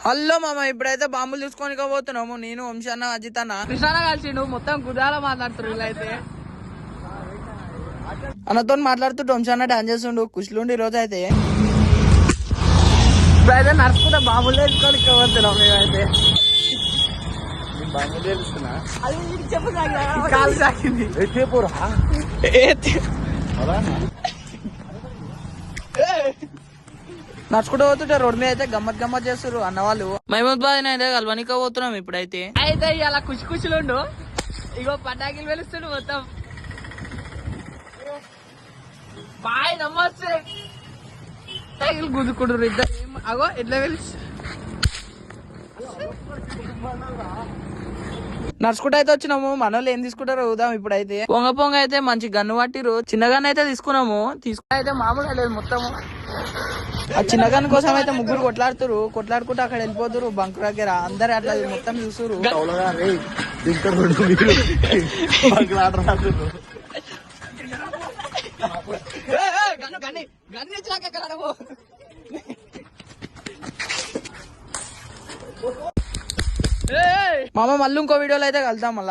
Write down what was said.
Hello మామ, ఇప్పుడైతే బాంబులు తీసుకొని పోతున్నాము. నేను వంశాన్న అజిత్ అన్న కృష్ణ కలిసిండు. మొత్తం గుదాల మాట్లాడుతున్నారు. వీళ్ళైతే అన్నతో మాట్లాడుతుంటే వంశాన్న డాన్స్ చేస్తుండు. కుషులుండి ఈ రోజు అయితే ఇప్పుడైతే నడుచుకుంటే బాంబులు తీసుకొని పోతున్నాం. మేమైతే కాలు సాగింది. నడుచుకుంటూ పోతుంటే రోడ్ మీద అయితే గమ్మత్ చేస్తారు అన్న వాళ్ళు. మహమూదాబాద్ అయితే కలవనిక పోతున్నాం. ఇప్పుడైతే అయితే ఇలా కుషులుండు. ఇగో పటాకులు వెలుస్తుండు మొత్తం. బాయ్ నమస్తే. పటాకులు గుద్దుకుంటారు ఇద్దరు. అగో ఎట్లా వెలుసు నడుచుకుంటూ అయితే వచ్చినాము. మన వాళ్ళు ఏం తీసుకుంటారో చూద్దాం. ఇప్పుడైతే పొంగ అయితే మంచి గన్ను పట్టిరు. చిన్న గన్ను అయితే తీసుకున్నాము. తీసుకుని అయితే మామూలుగా లేదు మొత్తము. ఆ చిన్న గన్ను కోసం అయితే ముగ్గురు కొట్లాడుకుంటూ అక్కడ వెళ్ళిపోతారు బంక్ దగ్గర. అందరు అట్లా మొత్తం చూస్తురు. మామ మళ్ళీ ఇంకో వీడియోలో అయితే కలుద్దాం మళ్ళా.